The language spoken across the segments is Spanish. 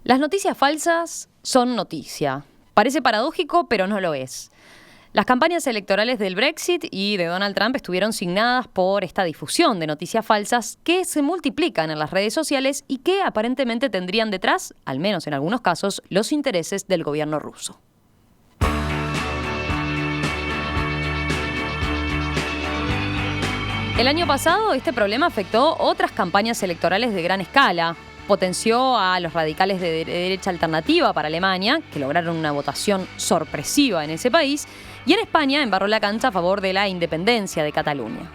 Las noticias falsas son noticia. Parece paradójico, pero no lo es. Las campañas electorales del Brexit y de Donald Trump estuvieron signadas por esta difusión de noticias falsas que se multiplican en las redes sociales y que aparentemente tendrían detrás, al menos en algunos casos, los intereses del gobierno ruso. El año pasado, este problema afectó otras campañas electorales de gran escala. Potenció a los radicales de derecha alternativa para Alemania, que lograron una votación sorpresiva en ese país, y en España embarró la cancha a favor de la independencia de Cataluña.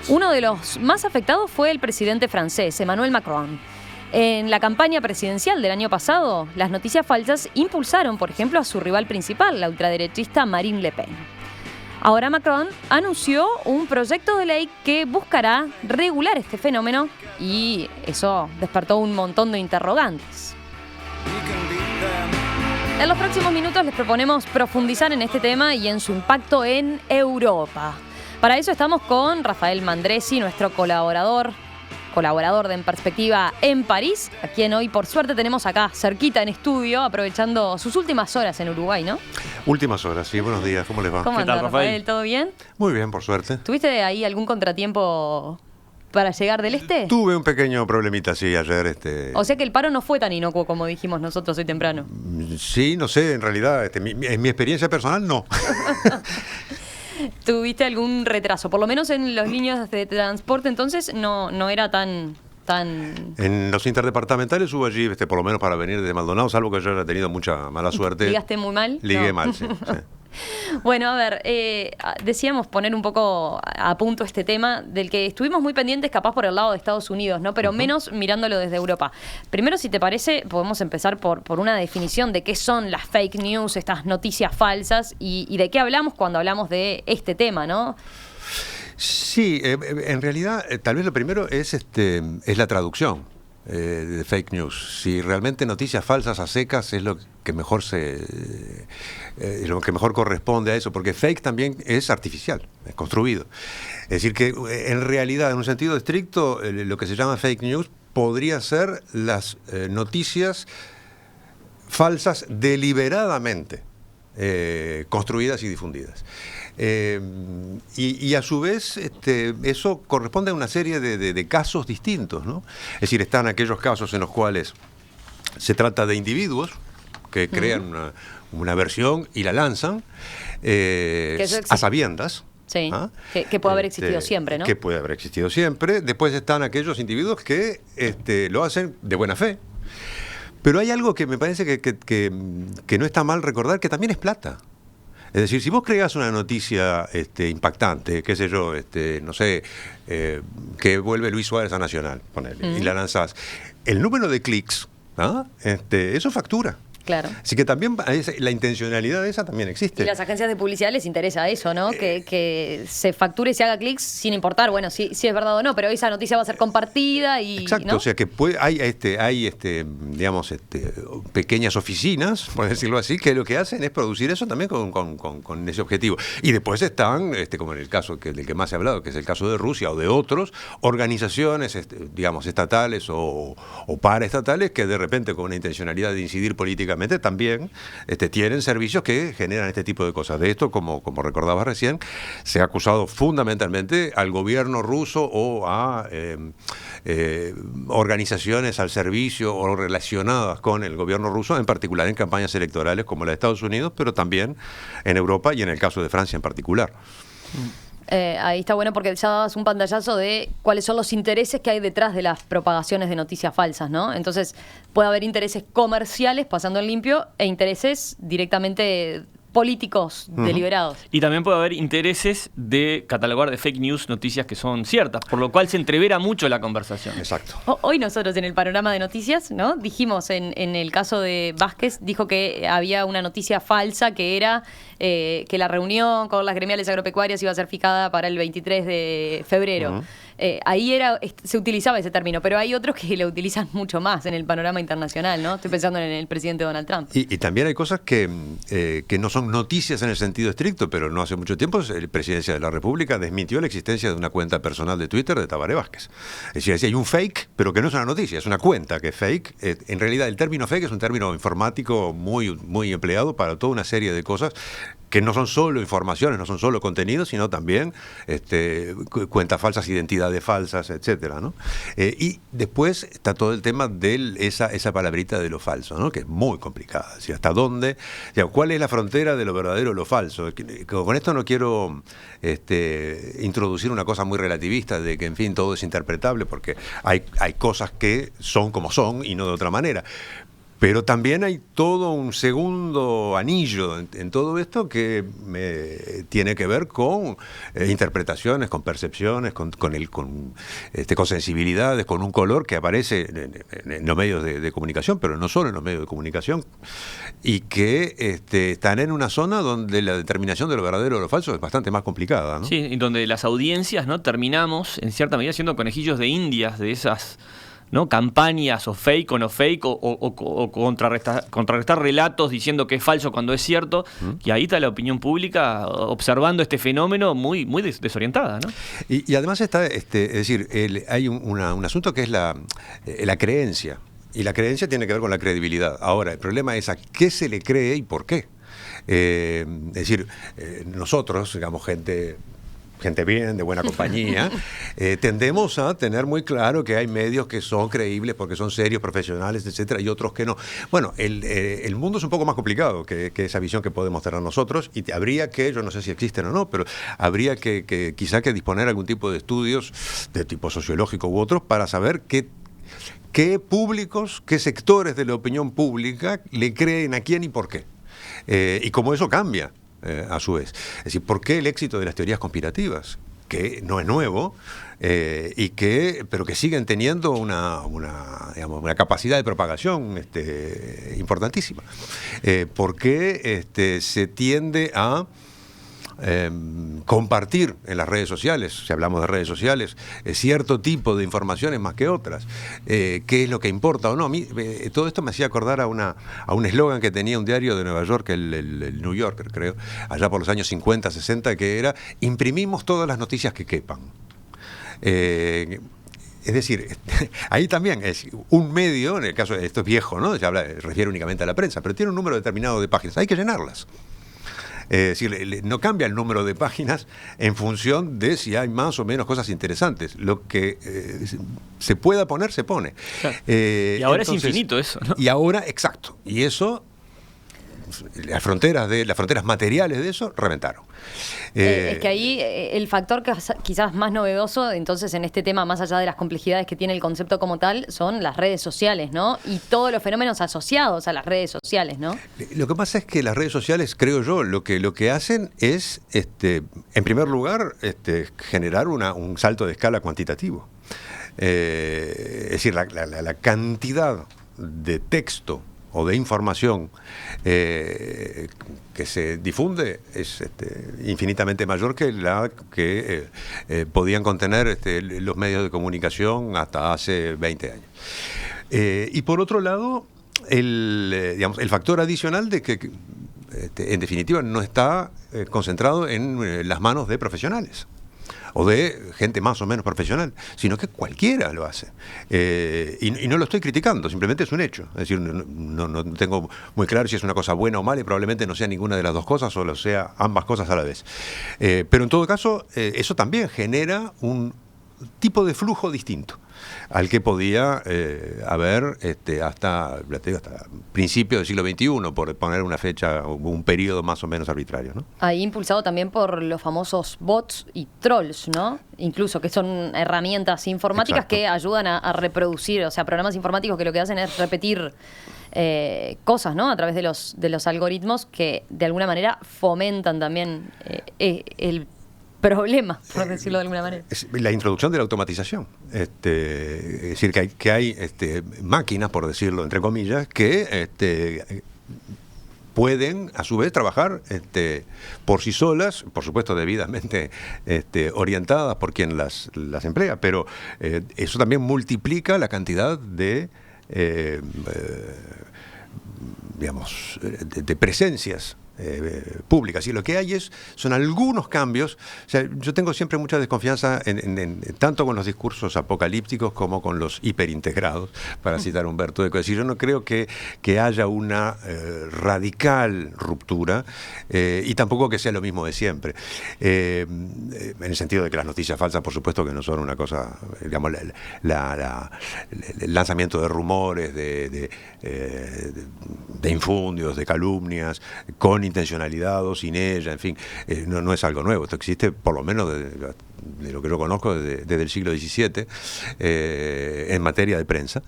Uno de los más afectados fue el presidente francés, Emmanuel Macron. En la campaña presidencial del año pasado, las noticias falsas impulsaron, por ejemplo, a su rival principal, la ultraderechista Marine Le Pen. Ahora Macron anunció un proyecto de ley que buscará regular este fenómeno y eso despertó un montón de interrogantes. En los próximos minutos les proponemos profundizar en este tema y en su impacto en Europa. Para eso estamos con Rafael Mandresi, nuestro colaborador de En Perspectiva en París, a quien hoy por suerte tenemos acá cerquita en estudio, aprovechando sus últimas horas en Uruguay, ¿no? Últimas horas, sí, buenos días, ¿cómo les va? ¿Cómo anda, Rafael? ¿Todo bien? Muy bien, por suerte. ¿Tuviste ahí algún contratiempo para llegar del este? Tuve un pequeño problemita, sí, ayer. O sea que el paro no fue tan inocuo como dijimos nosotros hoy temprano. Sí, no sé, en realidad, en mi experiencia personal, no. ¿Tuviste algún retraso? Por lo menos en las líneas de transporte, entonces no era tan... En los interdepartamentales hubo allí, por lo menos para venir de Maldonado, salvo que yo haya tenido mucha mala suerte. ¿Ligaste muy mal? Ligué mal, sí. Bueno, a ver, decíamos poner un poco a punto este tema del que estuvimos muy pendientes capaz por el lado de Estados Unidos, ¿no? Pero menos mirándolo desde Europa. Primero, si te parece, podemos empezar por una definición de qué son las fake news, estas noticias falsas y de qué hablamos cuando hablamos de este tema, ¿no? Sí, en realidad, tal vez lo primero es la traducción de fake news. Si realmente noticias falsas a secas es lo que mejor corresponde a eso, porque fake también es artificial, es construido. Es decir, que en realidad, en un sentido estricto, lo que se llama fake news podría ser las noticias falsas deliberadamente construidas y difundidas. Y a su vez eso corresponde a una serie de casos distintos, ¿no? Es decir, están aquellos casos en los cuales se trata de individuos que crean una versión y la lanzan a sabiendas. Sí, ¿ah? que puede haber existido siempre, ¿no? Que puede haber existido siempre. Después están aquellos individuos que lo hacen de buena fe. Pero hay algo que me parece que no está mal recordar, que también es plata. Es decir, si vos creás una noticia impactante, qué sé yo, no sé, que vuelve Luis Suárez a Nacional, ponele, y la lanzás, el número de clics, ¿ah? Eso factura. Claro. Así que también la intencionalidad de esa también existe. Y las agencias de publicidad les interesa eso, ¿no? Que se facture y se haga clics sin importar, bueno, si es verdad o no, pero esa noticia va a ser compartida y... Exacto, ¿no? O sea que hay digamos, pequeñas oficinas, por decirlo así, que lo que hacen es producir eso también con ese objetivo. Y después están, como en el caso del que más se ha hablado, que es el caso de Rusia o de otros, organizaciones, digamos, estatales o paraestatales que de repente con una intencionalidad de incidir políticamente también tienen servicios que generan este tipo de cosas. De esto, como recordabas recién, se ha acusado fundamentalmente al gobierno ruso o a organizaciones al servicio o relacionadas con el gobierno ruso, en particular en campañas electorales como la de Estados Unidos, pero también en Europa y en el caso de Francia en particular. Ahí está bueno porque ya dabas un pantallazo de cuáles son los intereses que hay detrás de las propagaciones de noticias falsas, ¿no? Entonces puede haber intereses comerciales pasando en limpio e intereses directamente políticos deliberados. Y también puede haber intereses de catalogar de fake news noticias que son ciertas, por lo cual se entrevera mucho la conversación. Exacto. Hoy nosotros en el panorama de noticias, ¿no? Dijimos en el caso de Vázquez, dijo que había una noticia falsa que era que la reunión con las gremiales agropecuarias iba a ser fijada para el 23 de febrero. ahí se utilizaba ese término, pero hay otros que lo utilizan mucho más en el panorama internacional, ¿no? Estoy pensando en el presidente Donald Trump. Y también hay cosas que no son noticias en el sentido estricto, pero no hace mucho tiempo la Presidencia de la República desmintió la existencia de una cuenta personal de Twitter de Tabaré Vázquez. Es decir, hay un fake, pero que no es una noticia, es una cuenta que es fake. En realidad el término fake es un término informático muy, muy empleado para toda una serie de cosas que no son solo informaciones, no son solo contenidos, sino también cuentas falsas, identidades falsas, etcétera, ¿no? Y después está todo el tema de esa palabrita de lo falso, ¿no? Que es muy complicada. ¿Sí? ¿Hasta dónde? O sea, ¿cuál es la frontera de lo verdadero o lo falso? Con esto no quiero introducir una cosa muy relativista de que, en fin, todo es interpretable, porque hay cosas que son como son y no de otra manera. Pero también hay todo un segundo anillo en todo esto que tiene que ver con interpretaciones, con percepciones, con sensibilidades, con un color que aparece en los medios de comunicación, pero no solo en los medios de comunicación, y que están en una zona donde la determinación de lo verdadero o lo falso es bastante más complicada, ¿no? Sí, y donde las audiencias, ¿no?, terminamos en cierta medida siendo conejillos de indias de esas, ¿no?, campañas o fake o no fake o contrarrestar relatos diciendo que es falso cuando es cierto, y ahí está la opinión pública observando este fenómeno muy, muy desorientada, ¿no? Y además está, es decir, hay un asunto que es la creencia, y la creencia tiene que ver con la credibilidad. Ahora, el problema es a qué se le cree y por qué. Es decir, nosotros, digamos, gente bien, de buena compañía, tendemos a tener muy claro que hay medios que son creíbles porque son serios, profesionales, etcétera, y otros que no. Bueno, el mundo es un poco más complicado que esa visión que podemos tener nosotros, y habría que, yo no sé si existen o no, pero habría que quizá que disponer algún tipo de estudios de tipo sociológico u otros para saber qué públicos, qué sectores de la opinión pública le creen a quién y por qué. Y cómo eso cambia. A su vez. Es decir, ¿por qué el éxito de las teorías conspirativas? Que no es nuevo, pero que siguen teniendo una capacidad de propagación importantísima. ¿Por qué se tiende a compartir en las redes sociales, si hablamos de redes sociales, cierto tipo de informaciones más que otras? ¿Qué es lo que importa o no? A mí, todo esto me hacía acordar a un eslogan que tenía un diario de Nueva York, el New Yorker, creo, allá por los años 50, 60, que era: imprimimos todas las noticias que quepan. Es decir, ahí también es un medio, en el caso de esto es viejo, ¿no? Se refiere únicamente a la prensa, pero tiene un número determinado de páginas, hay que llenarlas. Es decir, no cambia el número de páginas en función de si hay más o menos cosas interesantes. Lo que se pueda poner, se pone. Claro. Y ahora entonces, es infinito eso, ¿no? Y ahora, exacto. Y eso, las fronteras materiales de eso reventaron. Es que ahí el factor quizás más novedoso, entonces, en este tema, más allá de las complejidades que tiene el concepto como tal, son las redes sociales, ¿no? Y todos los fenómenos asociados a las redes sociales, ¿no? Lo que pasa es que las redes sociales, creo yo, lo que hacen es, en primer lugar, generar un salto de escala cuantitativo. Es decir, la cantidad de texto o de información que se difunde es infinitamente mayor que la que podían contener los medios de comunicación hasta hace 20 años. Y por otro lado, el factor adicional de que en definitiva no está concentrado en las manos de profesionales o de gente más o menos profesional, sino que cualquiera lo hace. Y no lo estoy criticando, simplemente es un hecho. Es decir, no tengo muy claro si es una cosa buena o mala, y probablemente no sea ninguna de las dos cosas, o lo sea ambas cosas a la vez. Pero en todo caso, eso también genera un tipo de flujo distinto al que podía haber hasta principios del siglo XXI, por poner una fecha, un periodo más o menos arbitrario, ¿no? Ahí impulsado también por los famosos bots y trolls, ¿no? Incluso, que son herramientas informáticas. Exacto. Que ayudan a reproducir, o sea, programas informáticos que lo que hacen es repetir cosas, ¿no? A través de los algoritmos, que de alguna manera fomentan también el problema, por decirlo de alguna manera. La introducción de la automatización. Es decir, que hay máquinas, por decirlo entre comillas, que pueden, a su vez, trabajar por sí solas, por supuesto debidamente orientadas por quien las emplea, pero eso también multiplica la cantidad de digamos, de presencias públicas. Y lo que hay son algunos cambios. O sea, yo tengo siempre mucha desconfianza tanto con los discursos apocalípticos como con los hiperintegrados, para citar a Humberto Eco. Es decir, yo no creo que haya una radical ruptura y tampoco que sea lo mismo de siempre. En el sentido de que las noticias falsas, por supuesto, que no son una cosa, digamos, el lanzamiento de rumores, de infundios, de calumnias, con intencionalidad o sin ella, en fin, no es algo nuevo. Esto existe por lo menos de lo que yo conozco desde el siglo XVII en materia de prensa.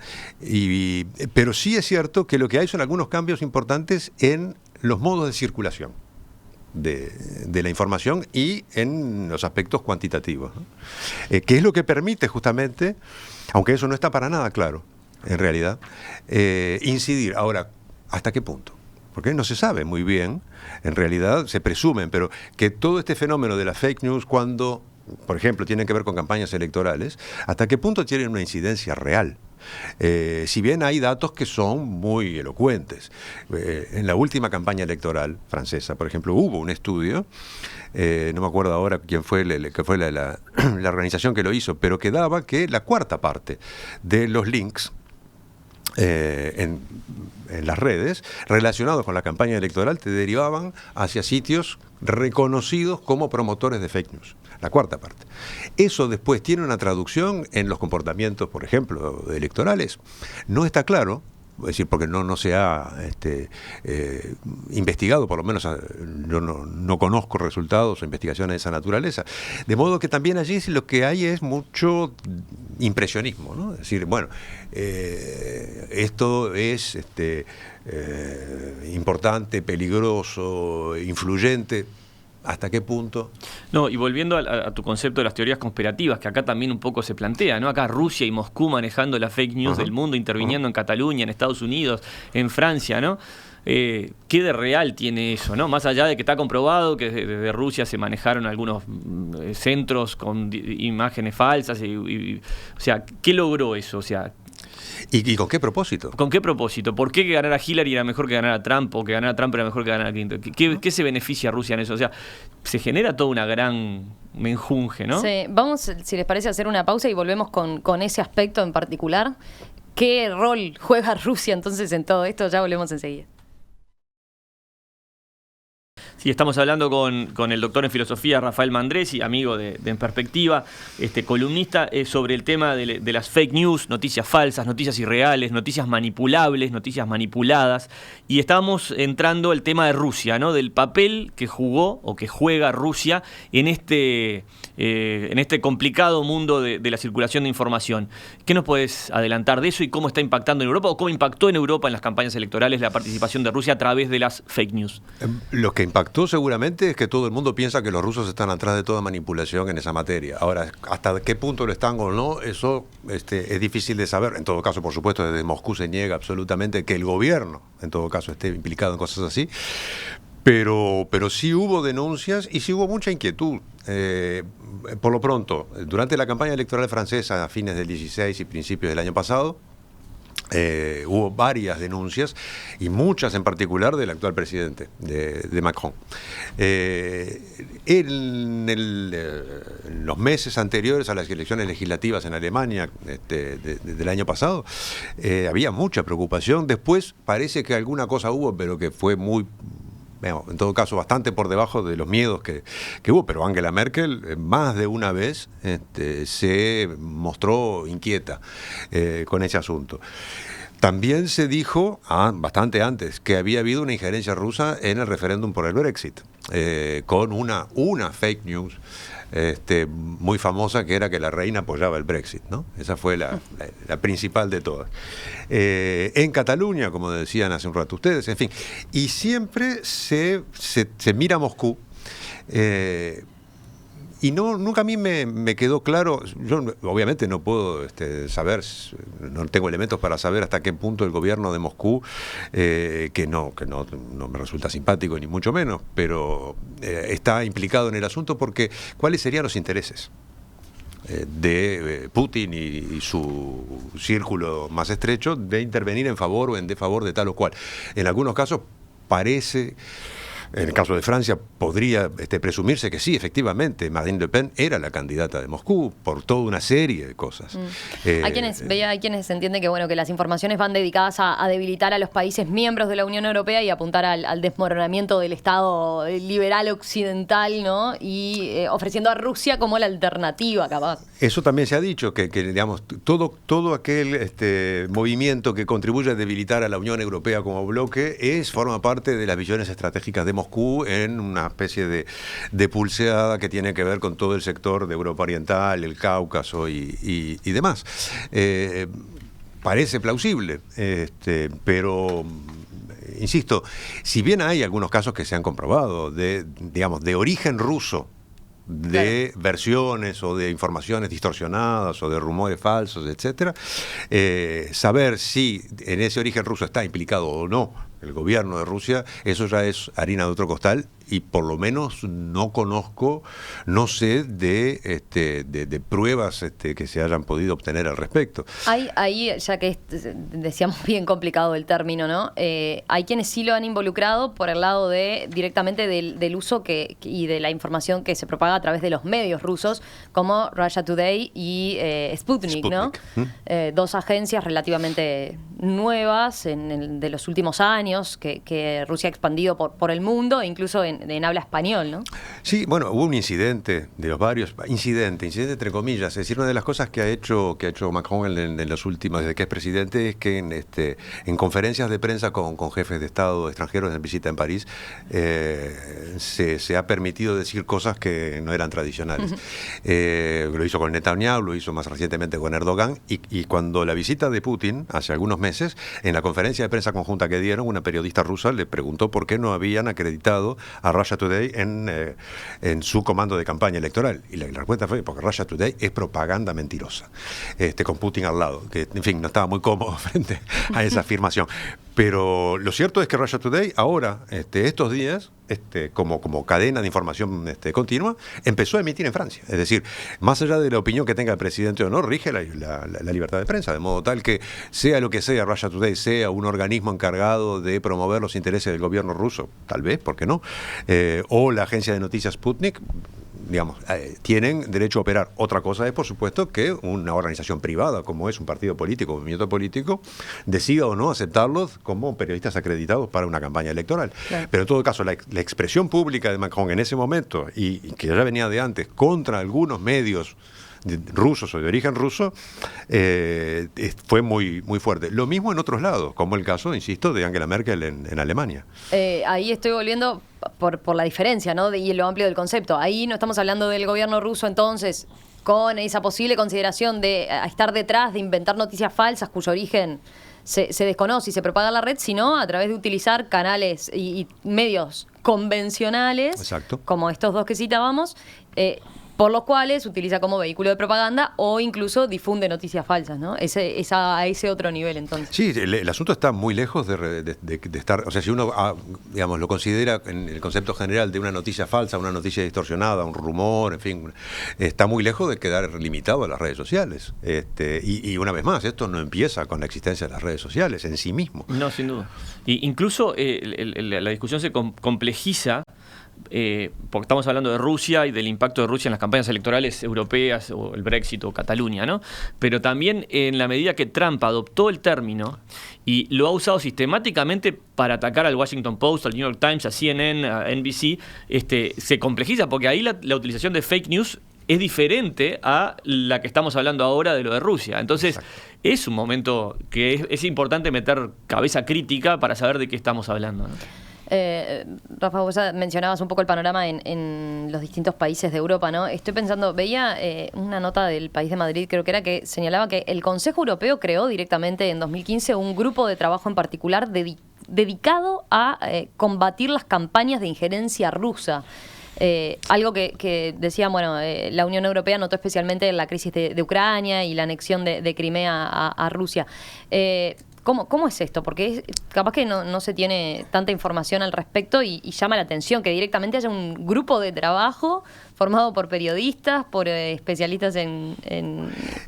Pero sí es cierto que lo que hay son algunos cambios importantes en los modos de circulación de la información y en los aspectos cuantitativos, ¿no? Que es lo que permite justamente, aunque eso no está para nada claro, en realidad, incidir. Ahora, ¿hasta qué punto? Porque no se sabe muy bien, en realidad se presumen, pero que todo este fenómeno de la fake news, cuando, por ejemplo, tienen que ver con campañas electorales, ¿hasta qué punto tienen una incidencia real? Si bien hay datos que son muy elocuentes. En la última campaña electoral francesa, por ejemplo, hubo un estudio, no me acuerdo ahora quién fue, que fue la organización que lo hizo, pero que daba que la cuarta parte de los links en las redes relacionados con la campaña electoral te derivaban hacia sitios reconocidos como promotores de fake news. La cuarta parte. Eso después tiene una traducción en los comportamientos, por ejemplo, electorales. No está claro, es decir, porque no se ha investigado, por lo menos yo no conozco resultados o investigaciones de esa naturaleza. De modo que también allí lo que hay es mucho impresionismo, ¿no? Es decir, bueno, esto es importante, peligroso, influyente. ¿Hasta qué punto? No, y volviendo a tu concepto de las teorías conspirativas, que acá también un poco se plantea, ¿no? Acá Rusia y Moscú manejando la fake news del mundo, interviniendo en Cataluña, en Estados Unidos, en Francia, ¿no? ¿Qué de real tiene eso, ¿no? Más allá de que está comprobado que desde Rusia se manejaron algunos centros con imágenes falsas, o sea, ¿qué logró eso? O sea, ¿Y con qué propósito? ¿Con qué propósito? ¿Por qué que ganar a Hillary era mejor que ganar a Trump o que ganar a Trump era mejor que ganar a Clinton? ¿Qué se beneficia a Rusia en eso? O sea, se genera toda una gran menjunje, ¿no? Sí, vamos, si les parece, a hacer una pausa y volvemos con ese aspecto en particular. ¿Qué rol juega Rusia entonces en todo esto? Ya volvemos enseguida. Sí, estamos hablando con el doctor en filosofía Rafael Mandresi, amigo de En Perspectiva, columnista sobre el tema de las fake news, noticias falsas, noticias irreales, noticias manipulables, noticias manipuladas. Y estábamos entrando al tema de Rusia, ¿no? Del papel que jugó o que juega Rusia en este complicado mundo de la circulación de información. ¿Qué nos puedes adelantar de eso y cómo está impactando en Europa o cómo impactó en Europa en las campañas electorales la participación de Rusia a través de las fake news? Lo que impactó seguramente es que todo el mundo piensa que los rusos están atrás de toda manipulación en esa materia. Ahora, hasta qué punto lo están o no, eso es difícil de saber. En todo caso, por supuesto, desde Moscú se niega absolutamente que el gobierno, en todo caso, esté implicado en cosas así. Pero sí hubo denuncias y sí hubo mucha inquietud. Por lo pronto, durante la campaña electoral francesa a fines del 16 y principios del año pasado, hubo varias denuncias y muchas en particular del actual presidente, de Macron. En los meses anteriores a las elecciones legislativas en Alemania del año pasado, había mucha preocupación. Después parece que alguna cosa hubo, pero que fue muy... en todo caso, bastante por debajo de los miedos que hubo, pero Angela Merkel más de una vez se mostró inquieta con ese asunto. También se dijo, bastante antes, que había habido una injerencia rusa en el referéndum por el Brexit, con una fake news muy famosa, que era que la reina apoyaba el Brexit, ¿no? Esa fue la principal de todas. En Cataluña, como decían hace un rato ustedes, en fin, y siempre se mira a Moscú Y nunca a mí me quedó claro, yo obviamente no puedo saber, no tengo elementos para saber hasta qué punto el gobierno de Moscú, que no me resulta simpático ni mucho menos, pero está implicado en el asunto porque ¿cuáles serían los intereses de Putin y su círculo más estrecho de intervenir en favor o en desfavor de tal o cual? En algunos casos parece... En el caso de Francia podría presumirse que sí, efectivamente, Marine Le Pen era la candidata de Moscú por toda una serie de cosas. Hay quienes entienden que bueno que las informaciones van dedicadas a debilitar a los países miembros de la Unión Europea y apuntar al desmoronamiento del Estado liberal occidental, ¿no? Y ofreciendo a Rusia como la alternativa, capaz. Eso también se ha dicho, que digamos, todo aquel movimiento que contribuye a debilitar a la Unión Europea como bloque forma parte de las visiones estratégicas de Moscú en una especie de pulseada que tiene que ver con todo el sector de Europa Oriental, el Cáucaso y demás. Parece plausible, pero... Insisto, si bien hay algunos casos que se han comprobado de origen ruso, de versiones o de informaciones distorsionadas o de rumores falsos, etcétera, saber si en ese origen ruso está implicado o no el gobierno de Rusia, eso ya es harina de otro costal, y por lo menos no sé de pruebas que se hayan podido obtener al respecto. Ahí, ya que decíamos bien complicado el término, ¿no? Hay quienes sí lo han involucrado por el lado directamente del uso y de la información que se propaga a través de los medios rusos, como Russia Today y Sputnik, ¿no? Dos agencias relativamente nuevas de los últimos años que Rusia ha expandido por el mundo, e incluso en habla español, ¿no? Sí, bueno, hubo un incidente de los varios, incidente entre comillas, es decir, una de las cosas que ha hecho Macron en los últimos, desde que es presidente, es que en conferencias de prensa con jefes de Estado extranjeros en visita en París, se ha permitido decir cosas que no eran tradicionales. Lo hizo con Netanyahu, lo hizo más recientemente con Erdogan, y cuando la visita de Putin, hace algunos meses, en la conferencia de prensa conjunta que dieron, una periodista rusa le preguntó por qué no habían acreditado a Russia Today en su comando de campaña electoral. Y la respuesta fue porque Russia Today es propaganda mentirosa, con Putin al lado, que en fin, no estaba muy cómodo frente a esa afirmación. Pero lo cierto es que Russia Today ahora, estos días, como cadena de información continua, empezó a emitir en Francia. Es decir, más allá de la opinión que tenga el presidente o no, rige la libertad de prensa, de modo tal que sea lo que sea Russia Today, sea un organismo encargado de promover los intereses del gobierno ruso, tal vez, ¿por qué no? O la agencia de noticias Sputnik, digamos, tienen derecho a operar. Otra cosa es, por supuesto, que una organización privada, como es un partido político, un movimiento político, decida o no aceptarlos como periodistas acreditados para una campaña electoral. Claro. Pero en todo caso, la expresión pública de Macron en ese momento, y que ya venía de antes, contra algunos medios rusos o de origen ruso, fue muy, muy fuerte. Lo mismo en otros lados, como el caso, insisto, de Angela Merkel en Alemania. Ahí estoy volviendo por la diferencia, ¿no? Y lo amplio del concepto. Ahí no estamos hablando del gobierno ruso, entonces, con esa posible consideración de estar detrás de inventar noticias falsas cuyo origen se desconoce y se propaga en la red, sino a través de utilizar canales y medios convencionales, exacto, como estos dos que citábamos, por los cuales utiliza como vehículo de propaganda o incluso difunde noticias falsas, ¿no? A ese otro nivel, entonces. Sí, el asunto está muy lejos de estar... O sea, si uno, digamos, lo considera en el concepto general de una noticia falsa, una noticia distorsionada, un rumor, en fin, está muy lejos de quedar limitado a las redes sociales. Y una vez más, esto no empieza con la existencia de las redes sociales en sí mismo. No, sin duda. Y incluso la discusión se complejiza, porque estamos hablando de Rusia y del impacto de Rusia en las campañas electorales europeas, o el Brexit o Cataluña, ¿no? Pero también en la medida que Trump adoptó el término y lo ha usado sistemáticamente para atacar al Washington Post, al New York Times, a CNN, a NBC, se complejiza, porque ahí la utilización de fake news es diferente a la que estamos hablando ahora de lo de Rusia. Entonces, exacto, es un momento que es importante meter cabeza crítica para saber de qué estamos hablando, ¿no? Rafa, vos mencionabas un poco el panorama en los distintos países de Europa, ¿no? Estoy pensando, veía una nota del País de Madrid, creo que era, que señalaba que el Consejo Europeo creó directamente en 2015 un grupo de trabajo en particular dedicado a combatir las campañas de injerencia rusa. Algo que decían, bueno, la Unión Europea notó especialmente la crisis de Ucrania y la anexión de Crimea a Rusia. ¿Cómo es esto? Porque capaz que no se tiene tanta información al respecto y llama la atención que directamente haya un grupo de trabajo formado por periodistas, por especialistas en...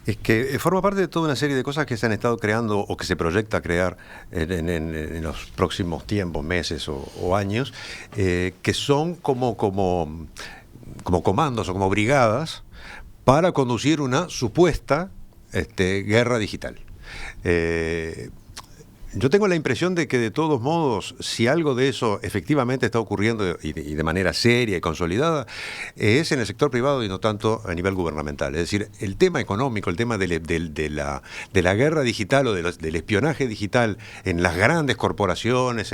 Es que forma parte de toda una serie de cosas que se han estado creando o que se proyecta crear en los próximos tiempos, meses o años, que son como comandos o como brigadas para conducir una supuesta guerra digital. Yo tengo la impresión de que de todos modos, si algo de eso efectivamente está ocurriendo y de manera seria y consolidada, es en el sector privado y no tanto a nivel gubernamental. Es decir, el tema económico, el tema de la guerra digital o del espionaje digital en las grandes corporaciones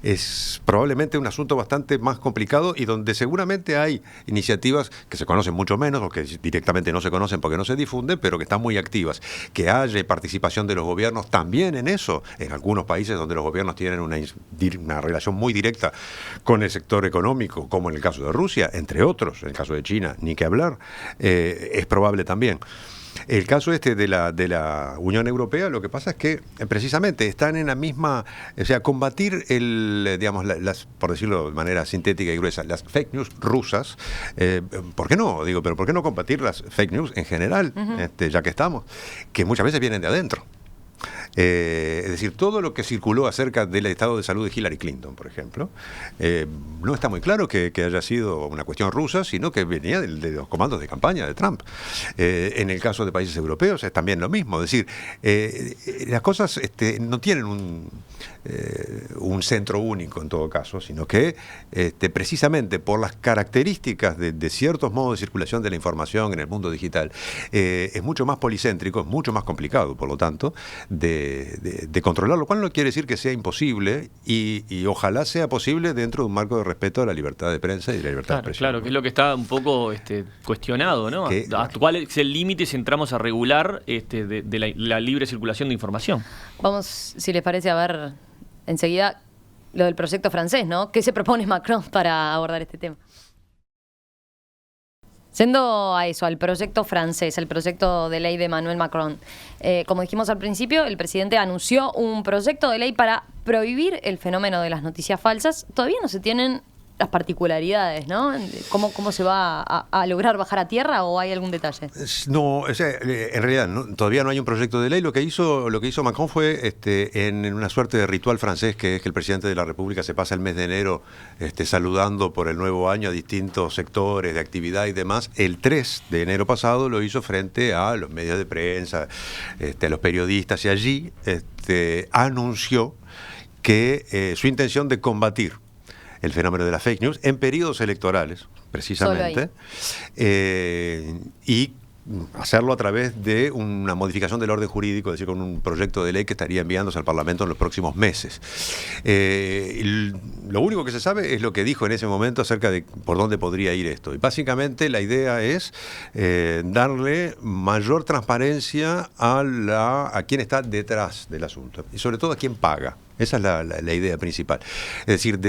es probablemente un asunto bastante más complicado y donde seguramente hay iniciativas que se conocen mucho menos o que directamente no se conocen porque no se difunden, pero que están muy activas. Que haya participación de los gobiernos también en eso, en algunos países donde los gobiernos tienen una relación muy directa con el sector económico, como en el caso de Rusia, entre otros, en el caso de China, ni que hablar, es probable también. El caso de la Unión Europea, lo que pasa es que precisamente están en la misma, o sea, combatir por decirlo de manera sintética y gruesa, las fake news rusas, ¿por qué no? Pero ¿por qué no combatir las fake news en general, ya que estamos? Que muchas veces vienen de adentro. Es decir, todo lo que circuló acerca del estado de salud de Hillary Clinton, por ejemplo, no está muy claro que haya sido una cuestión rusa, sino que venía de los comandos de campaña de Trump. En el caso de países europeos es también lo mismo. Es decir, las cosas no tienen un centro único en todo caso, sino que precisamente por las características de ciertos modos de circulación de la información en el mundo digital, es mucho más policéntrico, es mucho más complicado, por lo tanto, de controlar, lo cual no quiere decir que sea imposible y ojalá sea posible dentro de un marco de respeto a la libertad de prensa y de la libertad de expresión. Claro, que es lo que está un poco cuestionado, ¿no? ¿Cuál es el límite si entramos a regular de la libre circulación de información? Vamos, si les parece, a ver enseguida lo del proyecto francés, ¿no? ¿Qué se propone Macron para abordar este tema? Yendo a eso, al proyecto francés, el proyecto de ley de Emmanuel Macron. Como dijimos al principio, el presidente anunció un proyecto de ley para prohibir el fenómeno de las noticias falsas. Todavía no se tienen las particularidades, ¿no? ¿Cómo se va a lograr bajar a tierra o hay algún detalle? No, o sea, en realidad todavía no hay un proyecto de ley. Lo que hizo Macron fue en una suerte de ritual francés, que es que el presidente de la República se pasa el mes de enero saludando por el nuevo año a distintos sectores de actividad y demás. El 3 de enero pasado lo hizo frente a los medios de prensa, a los periodistas, y allí anunció que su intención de combatir el fenómeno de las fake news en periodos electorales, precisamente, y hacerlo a través de una modificación del orden jurídico, es decir, con un proyecto de ley que estaría enviándose al Parlamento en los próximos meses. Lo único que se sabe es lo que dijo en ese momento acerca de por dónde podría ir esto. Y básicamente la idea es darle mayor transparencia a quien está detrás del asunto, y sobre todo a quien paga. Esa es la idea principal. Es decir,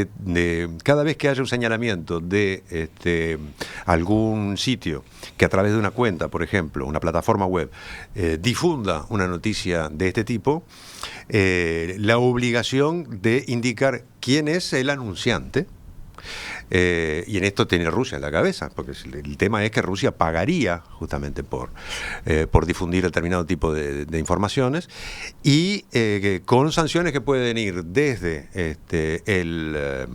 cada vez que haya un señalamiento de algún sitio que a través de una cuenta, por ejemplo, una plataforma web, difunda una noticia de este tipo, la obligación de indicar quién es el anunciante. Y en esto tiene Rusia en la cabeza, porque el tema es que Rusia pagaría justamente por difundir determinado tipo de informaciones y con sanciones que pueden ir desde el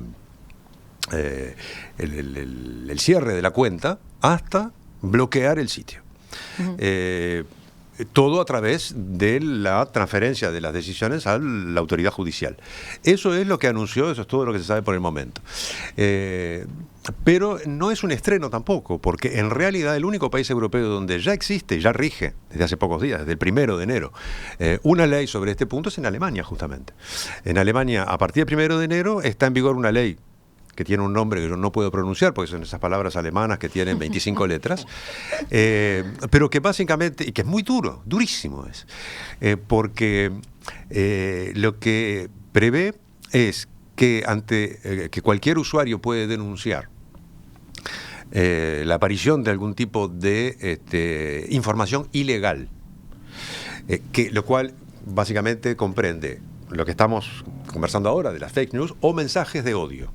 cierre de la cuenta hasta bloquear el sitio. Uh-huh. Todo a través de la transferencia de las decisiones a la autoridad judicial. Eso es lo que anunció, eso es todo lo que se sabe por el momento. Pero no es un estreno tampoco, porque en realidad el único país europeo donde ya existe, ya rige, desde hace pocos días, desde el 1 de enero, una ley sobre este punto es en Alemania, justamente. En Alemania, a partir del 1 de enero, está en vigor una ley que tiene un nombre que yo no puedo pronunciar, porque son esas palabras alemanas que tienen 25 letras, pero que básicamente, y que es muy duro, durísimo es, porque lo que prevé es que que cualquier usuario puede denunciar la aparición de algún tipo de información ilegal, lo cual básicamente comprende lo que estamos conversando ahora de las fake news o mensajes de odio.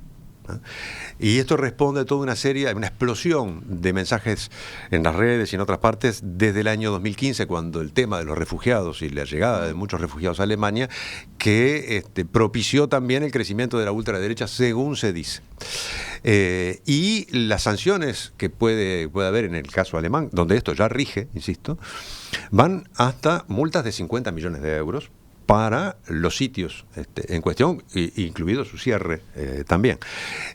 Y esto responde a toda una serie, a una explosión de mensajes en las redes y en otras partes desde el año 2015, cuando el tema de los refugiados y la llegada de muchos refugiados a Alemania, que propició también el crecimiento de la ultraderecha, según se dice. Y las sanciones que puede haber en el caso alemán, donde esto ya rige, insisto, van hasta multas de 50 millones de euros para los sitios en cuestión, incluido su cierre también.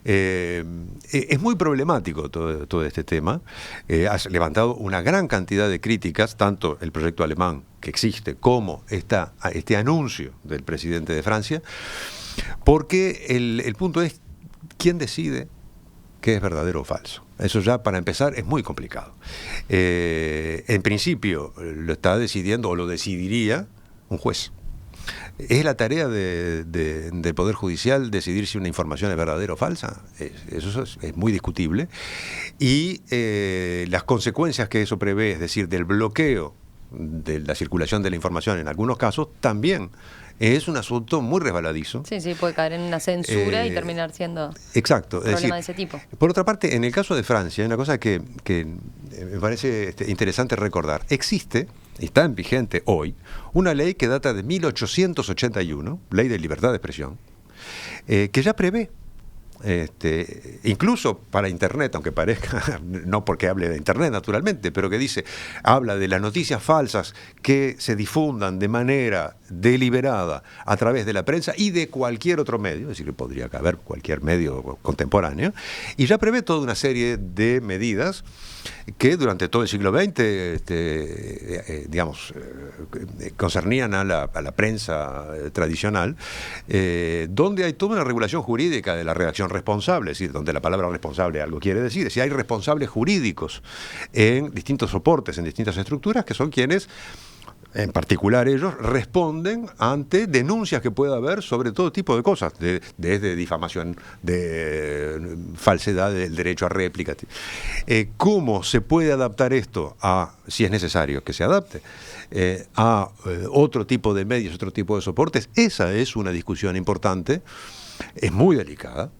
Es muy problemático todo este tema. Ha levantado una gran cantidad de críticas, tanto el proyecto alemán que existe como este anuncio del presidente de Francia, porque el punto es quién decide qué es verdadero o falso. Eso ya, para empezar, es muy complicado. En principio lo está decidiendo o lo decidiría un juez. ¿Es la tarea del Poder Judicial decidir si una información es verdadera o falsa? Eso es muy discutible. Y las consecuencias que eso prevé, es decir, del bloqueo de la circulación de la información en algunos casos, también es un asunto muy resbaladizo. Sí, puede caer en una censura y terminar siendo exacto, un problema de ese tipo. Por otra parte, en el caso de Francia, hay una cosa que me parece interesante recordar. Existe, y está en vigente hoy, una ley que data de 1881, Ley de Libertad de Expresión, que ya prevé, incluso para Internet, aunque parezca, no porque hable de Internet naturalmente, pero que habla de las noticias falsas que se difundan de manera deliberada a través de la prensa y de cualquier otro medio, es decir, que podría haber cualquier medio contemporáneo, y ya prevé toda una serie de medidas que durante todo el siglo XX concernían a la prensa tradicional, donde hay toda una regulación jurídica de la redacción responsable, es decir, donde la palabra responsable algo quiere decir, es decir, hay responsables jurídicos en distintos soportes, en distintas estructuras, que son quienes, en particular ellos, responden ante denuncias que pueda haber sobre todo tipo de cosas, desde difamación, de falsedad, del derecho a réplica. ¿Cómo se puede adaptar esto si es necesario que se adapte, a otro tipo de medios, otro tipo de soportes? Esa es una discusión importante, es muy delicada.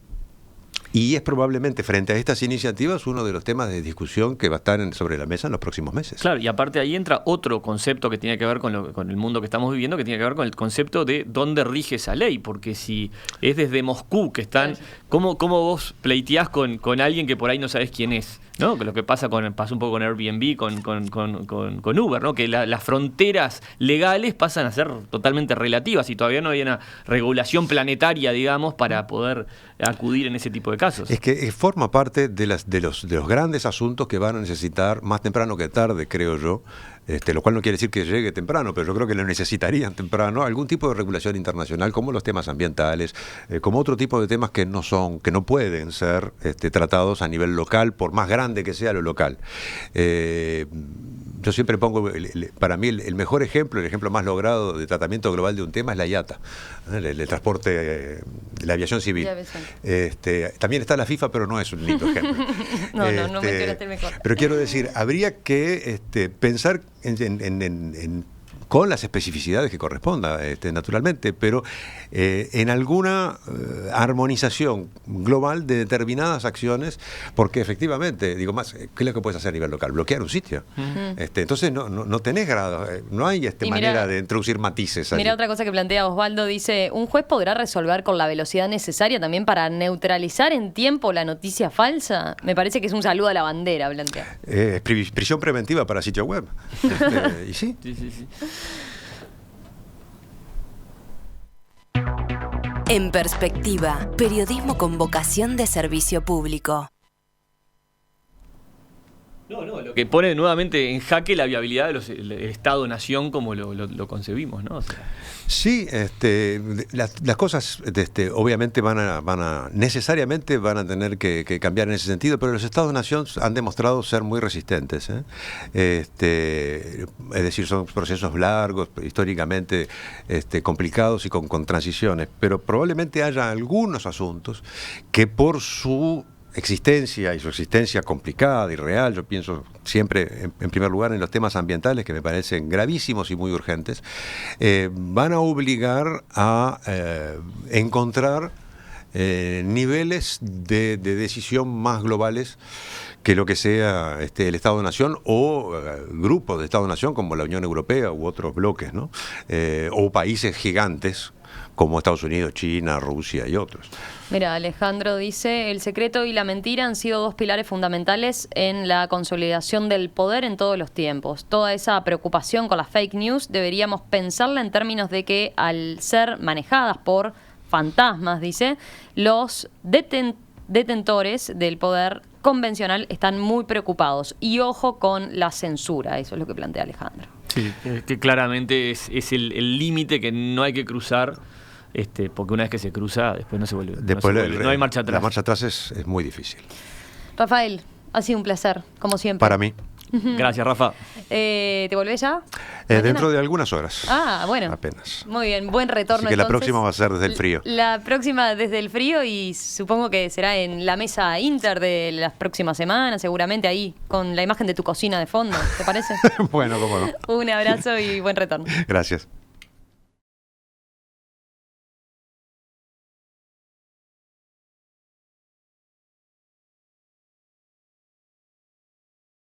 Y es probablemente, frente a estas iniciativas, uno de los temas de discusión que va a estar sobre la mesa en los próximos meses. Claro, y aparte ahí entra otro concepto que tiene que ver con el mundo que estamos viviendo, que tiene que ver con el concepto de dónde rige esa ley, porque si es desde Moscú que están, ¿cómo vos pleiteás con alguien que por ahí no sabés quién es? ¿No? Que lo que pasó un poco con Airbnb, con Uber, ¿no? Que las fronteras legales pasan a ser totalmente relativas y todavía no hay una regulación planetaria, digamos, para poder acudir en ese tipo de casos. Es que forma parte de los grandes asuntos que van a necesitar, más temprano que tarde, creo yo, lo cual no quiere decir que llegue temprano, pero yo creo que lo necesitarían temprano, algún tipo de regulación internacional, como los temas ambientales, como otro tipo de temas que no pueden ser tratados a nivel local, por más grande que sea lo local. Yo siempre pongo, para mí, el mejor ejemplo, el ejemplo más logrado de tratamiento global de un tema es la IATA, el transporte de la aviación civil. También está la FIFA, pero no es un lindo ejemplo. No me enteraste mejor. Pero quiero decir, habría que pensar con las especificidades que corresponda, naturalmente, pero en alguna armonización global de determinadas acciones, porque efectivamente, digo más, ¿qué es lo que puedes hacer a nivel local? Bloquear un sitio. Entonces no tenés grado, no hay manera de introducir matices allí. Mira otra cosa que plantea Osvaldo, dice, ¿un juez podrá resolver con la velocidad necesaria también para neutralizar en tiempo la noticia falsa? Me parece que es un saludo a la bandera, plantea. Prisión preventiva para sitio web. Y sí. Sí. En Perspectiva, periodismo con vocación de servicio público. Lo que pone nuevamente en jaque la viabilidad del Estado-Nación como lo concebimos, ¿no? O sea. Sí, las cosas obviamente necesariamente van a tener que cambiar en ese sentido, pero los Estados-Nación han demostrado ser muy resistentes. Es decir, son procesos largos, históricamente complicados y con transiciones, pero probablemente haya algunos asuntos que por su existencia y su existencia complicada y real, yo pienso siempre en primer lugar en los temas ambientales que me parecen gravísimos y muy urgentes, van a obligar a encontrar niveles de decisión más globales que lo que sea el Estado-Nación o grupos de Estado-Nación como la Unión Europea u otros bloques, ¿no? O países gigantes como Estados Unidos, China, Rusia y otros. Mira, Alejandro dice, el secreto y la mentira han sido dos pilares fundamentales en la consolidación del poder en todos los tiempos. Toda esa preocupación con las fake news deberíamos pensarla en términos de que al ser manejadas por fantasmas, dice, los detentores del poder convencional están muy preocupados. Y ojo con la censura, eso es lo que plantea Alejandro. Sí, que claramente es el límite que no hay que cruzar, porque una vez que se cruza, después no se vuelve. Después no hay marcha atrás. La marcha atrás es muy difícil. Rafael, ha sido un placer, como siempre. Para mí. Gracias, Rafa. ¿Te volvés ya? Dentro de algunas horas. Ah, bueno. Apenas. Muy bien, buen retorno. Así que entonces. la próxima va a ser desde el frío. La próxima desde el frío y supongo que será en la mesa Inter de las próximas semanas, seguramente ahí, con la imagen de tu cocina de fondo, ¿te parece? Bueno, cómo no. Un abrazo y buen retorno. Gracias.